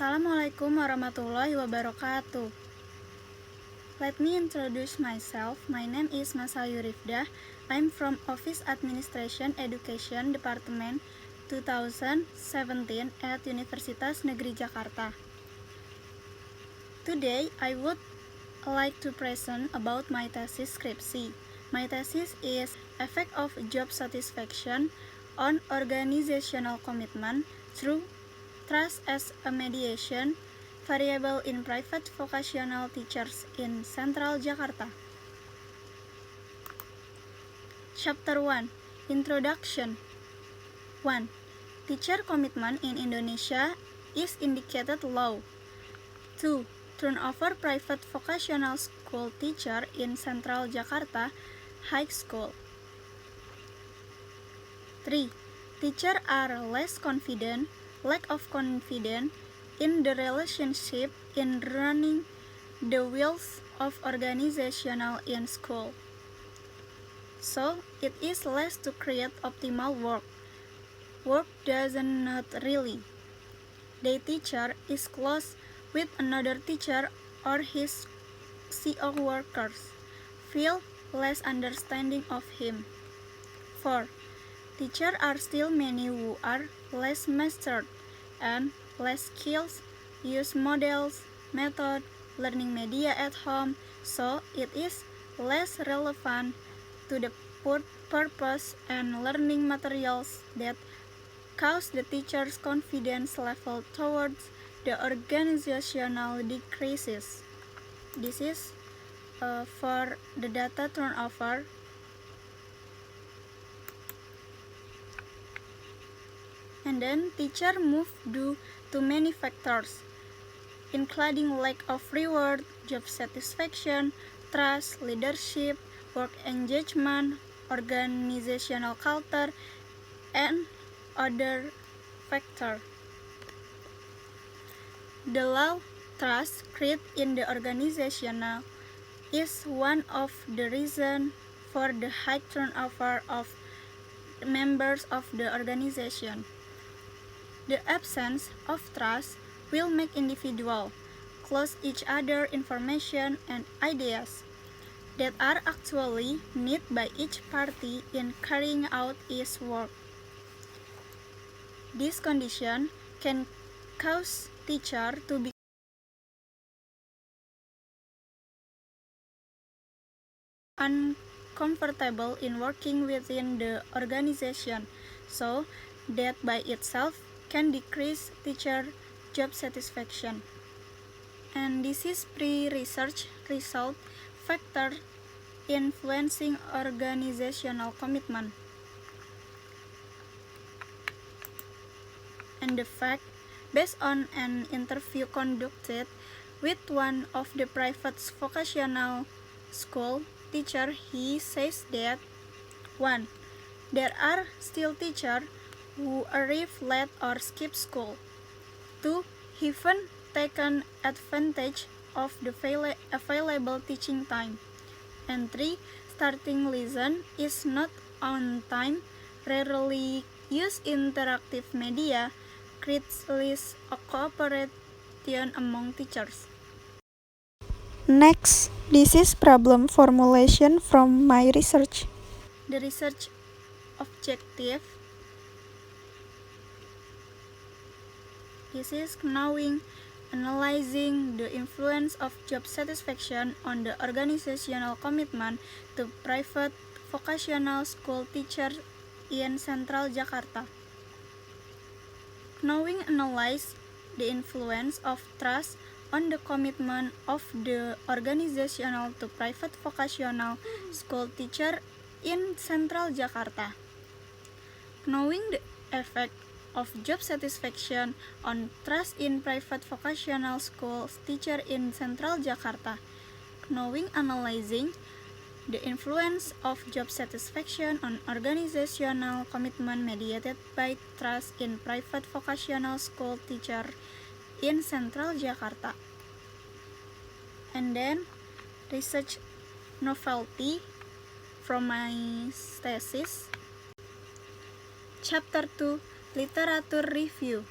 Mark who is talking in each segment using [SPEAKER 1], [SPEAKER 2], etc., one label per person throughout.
[SPEAKER 1] Assalamualaikum warahmatullahi wabarakatuh. Let me introduce myself. My name is Masayu Rifdah. I'm from Office Administration Education Department 2017 at Universitas Negeri Jakarta. Today, I would like to present about my thesis Skripsi. My thesis is Effect of Job Satisfaction on Organizational Commitment through Trust as a Mediation Variable in Private Vocational Teachers in Central Jakarta. Chapter 1. Introduction. 1. Teacher commitment in Indonesia is indicated low. 2. Turnover private vocational school teacher in Central Jakarta High School. 3. Teachers are less confident, lack of confidence in the relationship in running the wheels of organizational in school. So, it is less to create optimal work. Work does not really. The teacher is close with another teacher or his CO workers, feel less understanding of him. 4. Teachers are still many who are less mastered and less skills, use models, method, learning media at home, so it is less relevant to the purpose and learning materials that cause the teacher's confidence level towards the organizational decreases. This is for the data turnover. And then teacher move due to many factors, including lack of reward, job satisfaction, trust, leadership, work engagement, organizational culture, and other factors. The low trust created in the organizational is one of the reasons for the high turnover of members of the organization. The absence of trust will make individuals close each other information and ideas that are actually needed by each party in carrying out its work. This condition can cause teachers to be uncomfortable in working within the organization, so that by itself can decrease teacher job satisfaction. And this is pre-research result factor influencing organizational commitment. And the fact, based on an interview conducted with one of the private vocational school teacher, he says that 1. There are still teachers who arrive late or skip school. 2. Haven't taken advantage of the available teaching time. And 3. Starting lesson is not on time, rarely use interactive media, creates less cooperation among teachers. Next, this is problem formulation from my research. The research objective. This is knowing, analyzing the influence of job satisfaction on the organizational commitment to private vocational school teachers in Central Jakarta. Knowing, analyze the influence of trust on the commitment of the organizational to private vocational school teacher in Central Jakarta. Knowing the effect of job satisfaction on trust in private vocational school teacher in Central Jakarta. Knowing, analyzing the influence of job satisfaction on organizational commitment mediated by trust in private vocational school teacher in Central Jakarta. And then research novelty from my thesis. Chapter 2, Literature Review.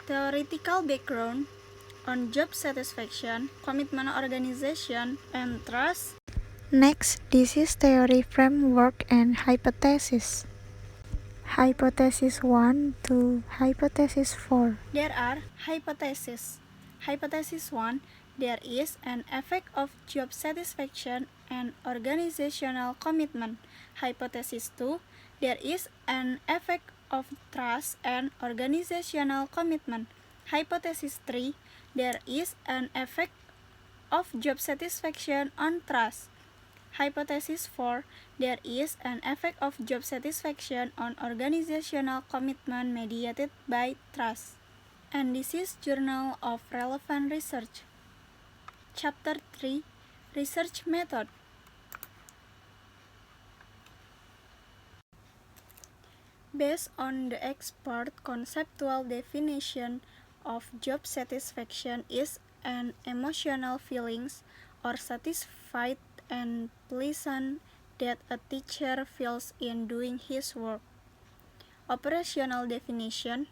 [SPEAKER 1] theoretical background on job satisfaction, commitment, organization, and trust.
[SPEAKER 2] Next, this is theory framework and hypothesis. Hypothesis 1 to Hypothesis 4.
[SPEAKER 1] There are hypotheses. Hypothesis 1, there is an effect of job satisfaction and organizational commitment. Hypothesis 2, there is an effect of trust and organizational commitment. Hypothesis 3, there is an effect of job satisfaction on trust. Hypothesis 4, there is an effect of job satisfaction on organizational commitment mediated by trust. And this is Journal of Relevant Research. Chapter 3, Research Method. Based on the expert conceptual definition of job satisfaction is an emotional feelings or satisfied and pleasant that a teacher feels in doing his work. Operational definition,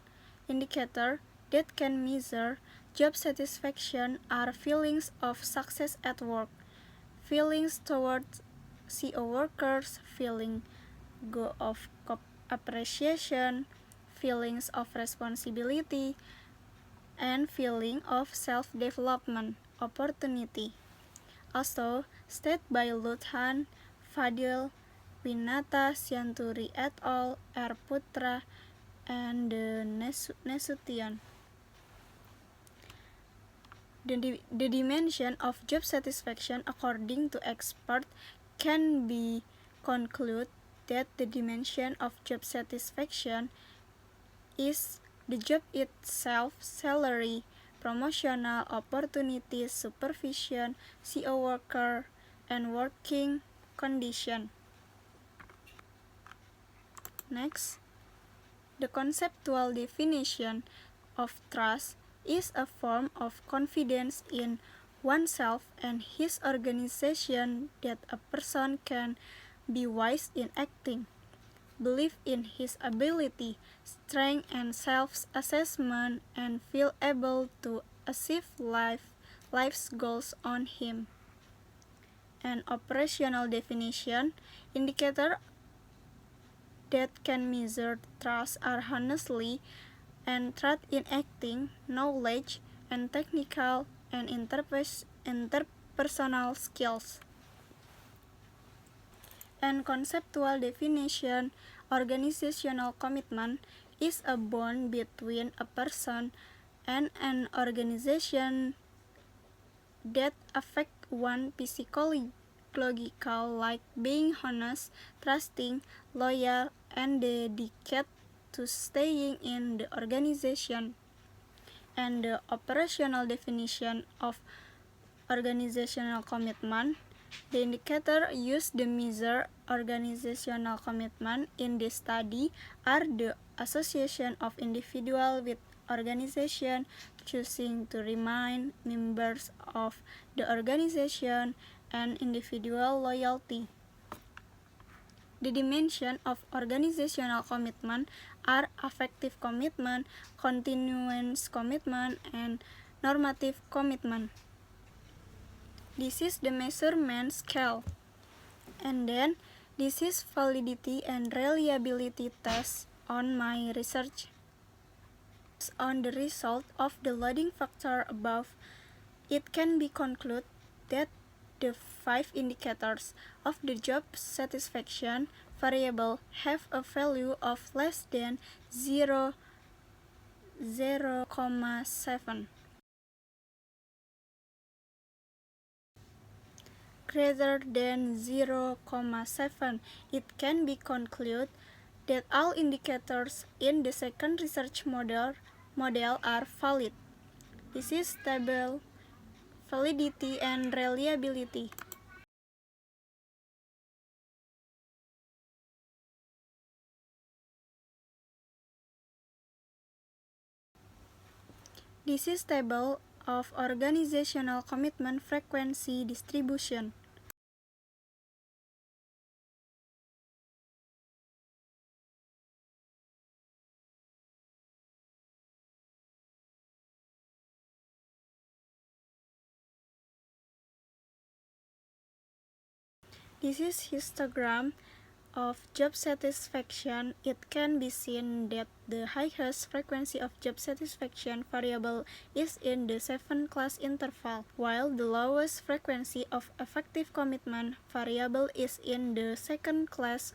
[SPEAKER 1] indicator that can measure job satisfaction are feelings of success at work, feelings towards CO workers, feeling of appreciation, feelings of responsibility, and feeling of self-development opportunity. Also, stated by Luthan, Fadil, Winata, Sianturi et al., R. Putra, and Nasution. The dimension of job satisfaction according to expert can be concluded that the dimension of job satisfaction is the job itself, salary, promotional opportunities, supervision, CO worker, and working condition. Next, the conceptual definition of trust is a form of confidence in oneself and his organization that a person can be wise in acting, believe in his ability, strength and self-assessment, and feel able to achieve life's goals on him. An operational definition, indicator that can measure trust are honestly and trust in acting, knowledge, and technical and interpersonal skills. And conceptual definition, organizational commitment is a bond between a person and an organization that affect one psychological, like being honest, trusting, loyal, and dedicated to staying in the organization. And the operational definition of organizational commitment, the indicator used to measure organizational commitment in this study are the association of individuals with organization, choosing to remain members of the organization, and individual loyalty. The dimension of organizational commitment are affective commitment, continuous commitment, and normative commitment. This is the measurement scale. And then this is validity and reliability test on my research. On the result of the loading factor above, it can be concluded that the 5 indicators of the job satisfaction variable have a value of less than 0.7. Greater than 0.7, it can be concluded that all indicators in the second research model are valid. This is stable, validity, and reliability. This is table of organizational commitment frequency distribution. This is histogram of job satisfaction. It can be seen that the highest frequency of job satisfaction variable is in the 7-class interval, while the lowest frequency of effective commitment variable is in the 2nd class.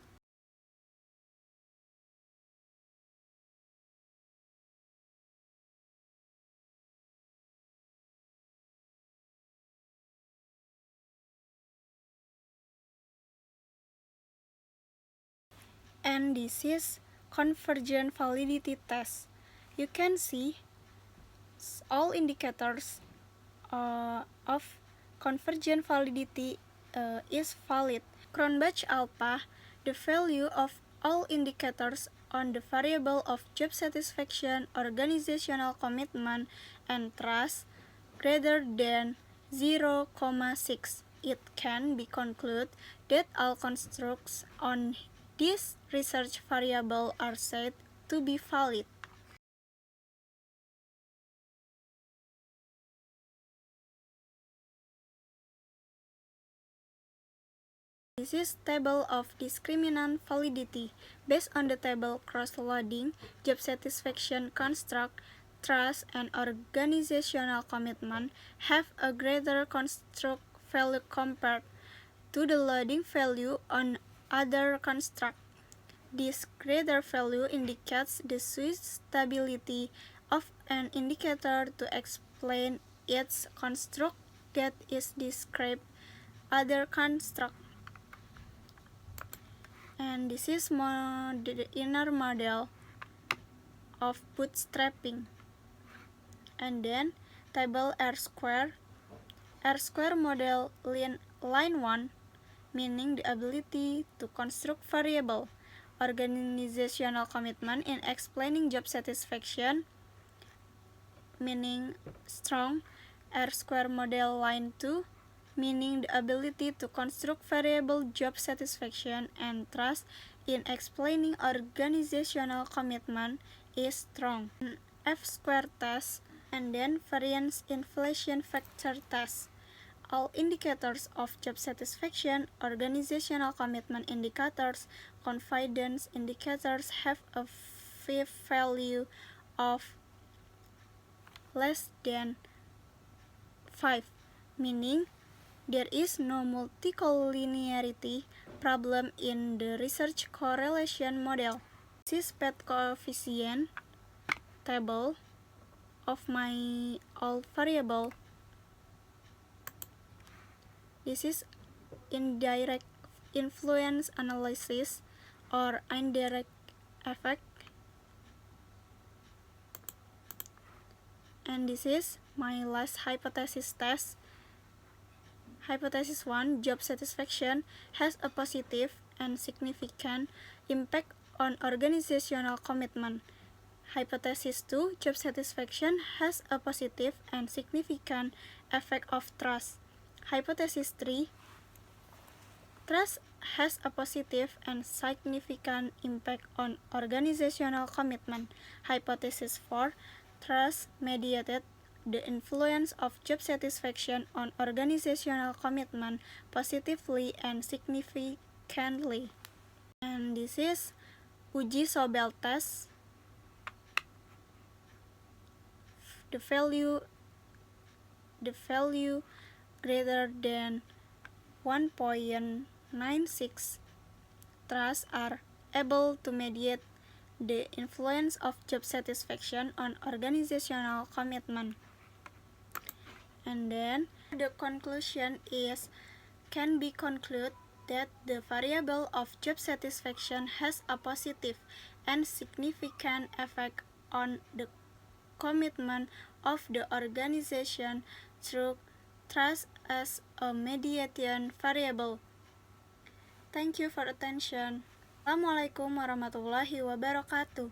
[SPEAKER 1] And this is Convergent validity test. You can see all indicators of convergent validity is valid. Cronbach alpha, the value of all indicators on the variable of job satisfaction, organizational commitment, and trust greater than 0,6. It can be concluded that all constructs on this research variable are said to be valid. This is table of discriminant validity. Based on the table cross-loading, job satisfaction construct, trust, and organizational commitment have a greater construct value compared to the loading value on other construct. This greater value indicates the suitability of an indicator to explain its construct that is described other construct. And this is the inner model of bootstrapping. And then table R square model line 1, meaning the ability to construct variable. Organizational commitment in explaining job satisfaction, meaning strong. R square model line 2, meaning the ability to construct variable job satisfaction and trust in explaining organizational commitment is strong. F square test, and then variance inflation factor test. All indicators of job satisfaction, organizational commitment indicators, confidence indicators have a value of less than 5, meaning there is no multicollinearity problem in the research correlation model. This is PAP coefficient table of my all variable. This is indirect influence analysis or indirect effect. And this is my last hypothesis test. Hypothesis 1, job satisfaction has a positive and significant impact on organizational commitment. Hypothesis 2, job satisfaction has a positive and significant effect of trust. Hypothesis 3, trust has a positive and significant impact on organizational commitment. Hypothesis 4, trust mediated the influence of job satisfaction on organizational commitment positively and significantly. And this is uji Sobel test. The value greater than 1.96 trusts are able to mediate the influence of job satisfaction on organizational commitment. And then the conclusion can be concluded that the variable of job satisfaction has a positive and significant effect on the commitment of the organization through trust as a mediation variable. Thank you for attention. Assalamualaikum warahmatullahi wabarakatuh.